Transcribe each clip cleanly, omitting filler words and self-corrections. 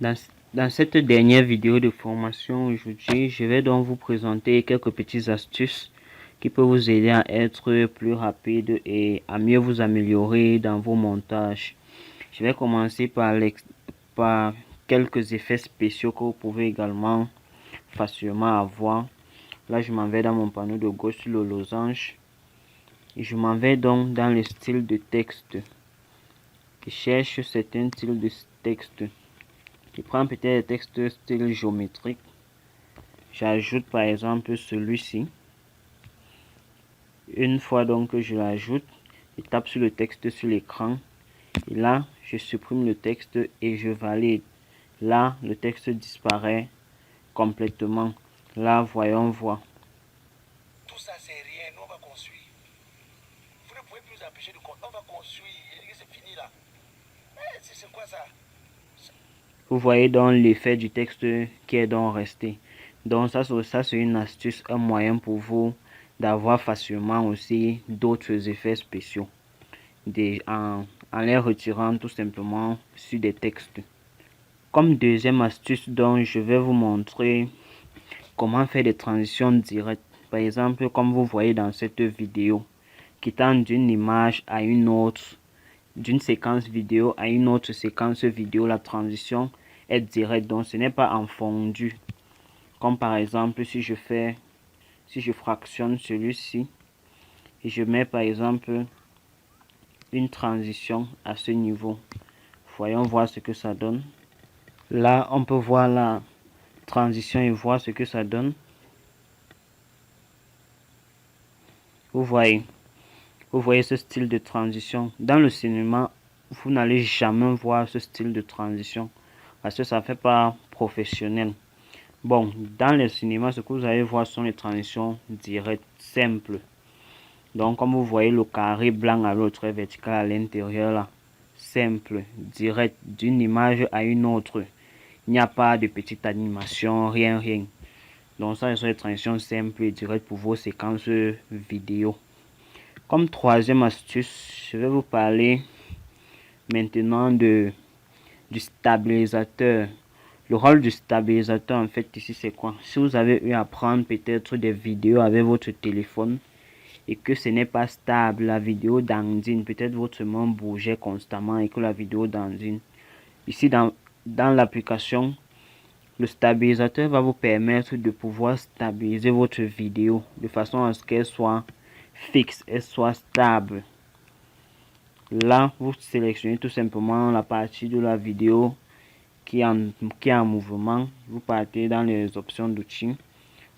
Dans, dans cette dernière vidéo de formation aujourd'hui, je vais donc vous présenter quelques petites astuces qui peuvent vous aider à être plus rapide et à mieux vous améliorer dans vos montages. Je vais commencer par quelques effets spéciaux que vous pouvez également facilement avoir. Là, je m'en vais dans mon panneau de gauche sur le losange et je m'en vais donc dans le style de texte. Je cherche certains styles de texte. Je prends peut-être le texte style géométrique. J'ajoute par exemple celui-ci. Une fois donc que je l'ajoute, je tape sur le texte sur l'écran. Et là, je supprime le texte et je valide. Là, le texte disparaît complètement. Là, voyons voir. Tout ça, c'est rien. Nous, on va construire. Vous ne pouvez plus empêcher de construire. On va construire. C'est fini là. C'est quoi ça? Vous voyez donc l'effet du texte qui est donc resté. Donc ça c'est une astuce, un moyen pour vous d'avoir facilement aussi d'autres effets spéciaux en les retirant tout simplement sur des textes. Comme deuxième astuce, donc je vais vous montrer comment faire des transitions directes. Par exemple, comme vous voyez dans cette vidéo, quittant d'une image à une autre, d'une séquence vidéo à une autre séquence vidéo, la transition est directe, donc ce n'est pas en fondu. Comme par exemple si je fractionne celui-ci et je mets par exemple une transition à ce niveau. Voyons voir ce que ça donne. Là, on peut voir la transition et voir ce que ça donne. Vous voyez ce style de transition. Dans le cinéma, vous n'allez jamais voir ce style de transition parce que ça ne fait pas professionnel. Bon, dans le cinéma, ce que vous allez voir sont les transitions directes, simples. Donc, comme vous voyez le carré blanc à l'autre, vertical à l'intérieur là, simple, direct, d'une image à une autre. Il n'y a pas de petite animation, rien. Donc, ça, ce sont les transitions simples et directes pour vos séquences vidéo. Comme troisième astuce, je vais vous parler maintenant du stabilisateur. Le rôle du stabilisateur, en fait, ici, c'est quoi? Si vous avez eu à prendre peut-être des vidéos avec votre téléphone et que ce n'est pas stable, la vidéo dandine, peut-être votre main bougeait constamment et que la vidéo dandine. Ici, dans l'application, le stabilisateur va vous permettre de pouvoir stabiliser votre vidéo de façon à ce qu'elle soit fixe, elle soit stable. Là, vous sélectionnez tout simplement la partie de la vidéo qui est en mouvement. Vous partez dans les options d'outils.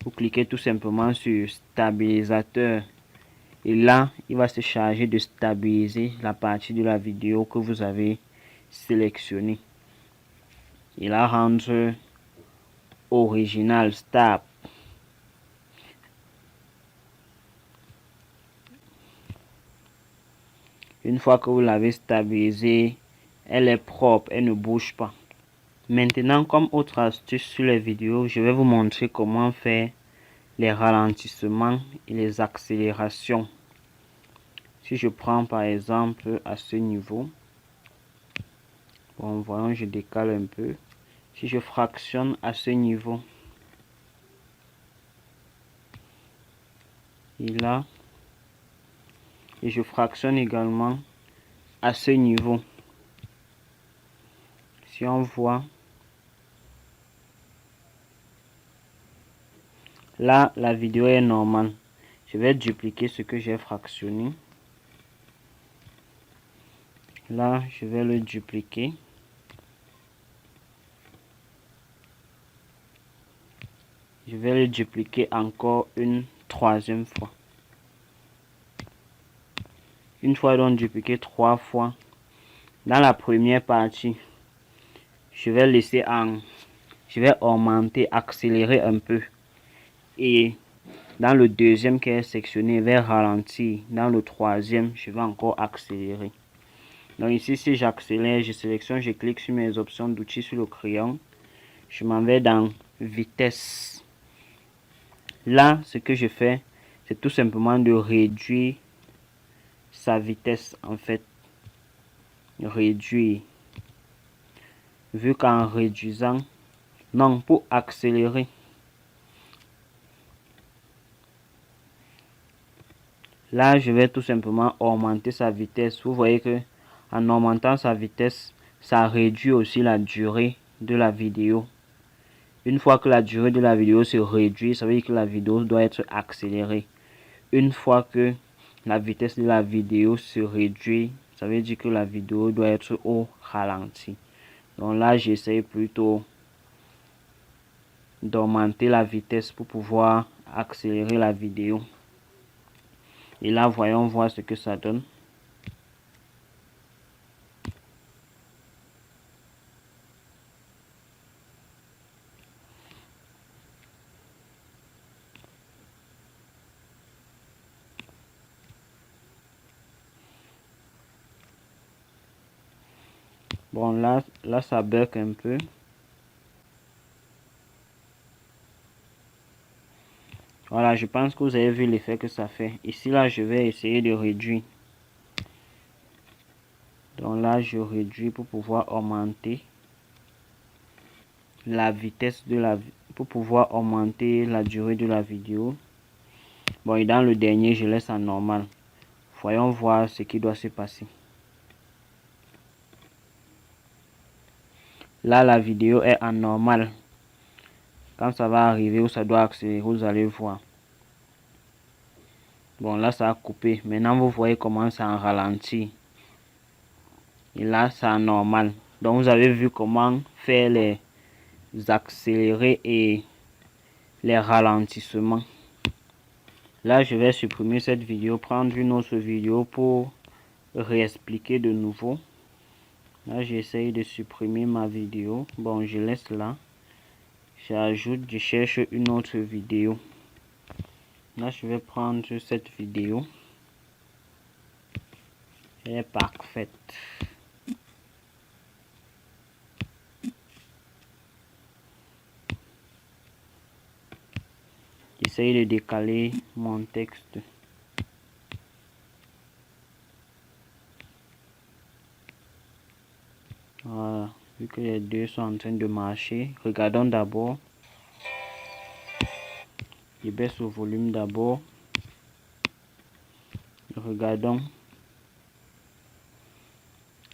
Vous cliquez tout simplement sur stabilisateur. Et là, il va se charger de stabiliser la partie de la vidéo que vous avez sélectionnée. Il la rendre original, stable. Une fois que vous l'avez stabilisée, elle est propre, elle ne bouge pas. Maintenant, comme autre astuce sur les vidéos, je vais vous montrer comment faire les ralentissements et les accélérations. Si je prends par exemple à ce niveau, bon, voyons, je décale un peu. Si je fractionne à ce niveau, et là, et je fractionne également à ce niveau. Si on voit, là, la vidéo est normale. Je vais dupliquer ce que j'ai fractionné. Là, je vais le dupliquer. Je vais le dupliquer encore une troisième fois. Une fois donc dupliqué 3 fois, dans la première partie, je vais augmenter, accélérer un peu. Et dans le deuxième qui est sectionné, je vais ralentir. Dans le troisième, je vais encore accélérer. Donc ici, si j'accélère, je sélectionne, je clique sur mes options d'outils sur le crayon. Je m'en vais dans vitesse. Là, ce que je fais, c'est tout simplement de réduire sa vitesse, en fait. Réduire. vu qu'en réduisant, non, pour accélérer, là je vais tout simplement augmenter sa vitesse. Vous voyez que en augmentant sa vitesse, ça réduit aussi la durée de la vidéo. Une fois que la durée de la vidéo se réduit, ça veut dire que la vidéo doit être accélérée. Une fois que la vitesse de la vidéo se réduit, ça veut dire que la vidéo doit être au ralenti. Donc là, j'essaie plutôt d'augmenter la vitesse pour pouvoir accélérer la vidéo. Et là, voyons voir ce que ça donne. Bon, là ça bug un peu. Voilà, je pense que vous avez vu l'effet que ça fait. Ici, là, je vais essayer de réduire. Donc là, je réduis pour pouvoir augmenter la vitesse de la... pour pouvoir augmenter la durée de la vidéo. Bon, et dans le dernier, je laisse en normal. Voyons voir ce qui doit se passer. Là, la vidéo est en normal. Quand ça va arriver où ça doit accélérer, vous allez voir. Bon, là, ça a coupé. Maintenant, vous voyez comment ça en ralentit. Et là, c'est en normal. Donc, vous avez vu comment faire les accélérés et les ralentissements. Là, je vais supprimer cette vidéo, prendre une autre vidéo pour réexpliquer de nouveau. Là, j'essaye de supprimer ma vidéo. Bon, je laisse là. J'ajoute, je cherche une autre vidéo. Là, je vais prendre cette vidéo. Elle est parfaite. J'essaye de décaler mon texte. Voilà, vu que les deux sont en train de marcher, regardons d'abord. Je baisse le volume d'abord. Regardons.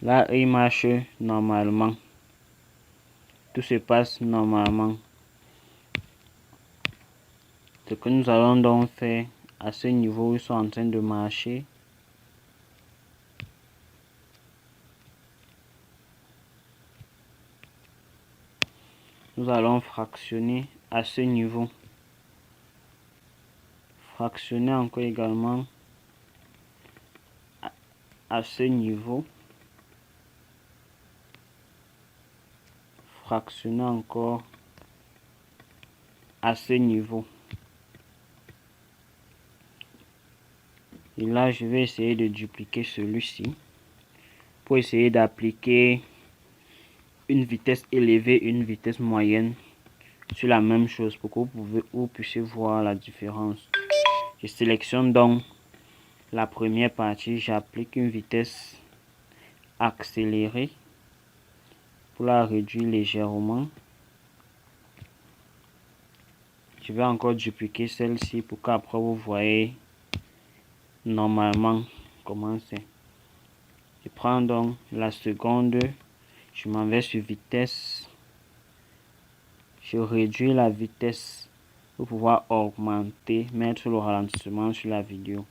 Là, il marche normalement. Tout se passe normalement. Ce que nous allons donc faire à ce niveau où ils sont en train de marcher. Nous allons fractionner à ce niveau. Fractionner encore également à ce niveau. Fractionner encore à ce niveau. Et là, je vais essayer de dupliquer celui-ci pour essayer d'appliquer une vitesse élevée, une vitesse moyenne sur la même chose pour que vous puissiez voir la différence. Je sélectionne donc la première partie, j'applique une vitesse accélérée pour la réduire légèrement. Je vais encore dupliquer celle-ci pour qu'après vous voyez normalement comment c'est. Je prends donc la seconde, je m'en vais sur vitesse, je réduis la vitesse pour pouvoir augmenter, mettre le ralentissement sur la vidéo.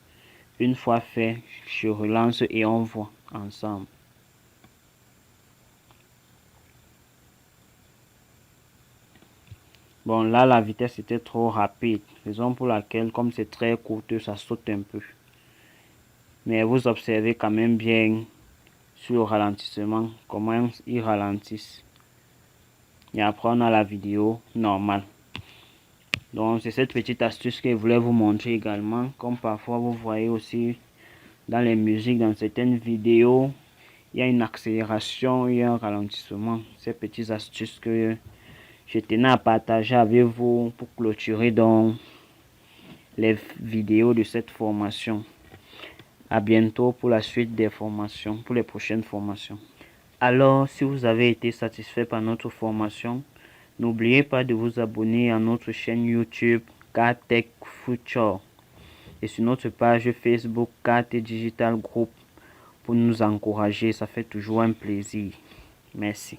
Une fois fait, je relance et on voit ensemble. Bon, là la vitesse était trop rapide, raison pour laquelle comme c'est très coûteux, ça saute un peu. Mais vous observez quand même bien sur le ralentissement comment ils ralentissent. Et après on a la vidéo normale. Donc c'est cette petite astuce que je voulais vous montrer également. Comme parfois vous voyez aussi dans les musiques, dans certaines vidéos, il y a une accélération, il y a un ralentissement. Ces petites astuces que je tenais à partager avec vous pour clôturer donc les vidéos de cette formation. À bientôt pour la suite des formations, pour les prochaines formations. Alors, si vous avez été satisfait par notre formation, n'oubliez pas de vous abonner à notre chaîne YouTube KTech Future et sur notre page Facebook KT Digital Group pour nous encourager. Ça fait toujours un plaisir. Merci.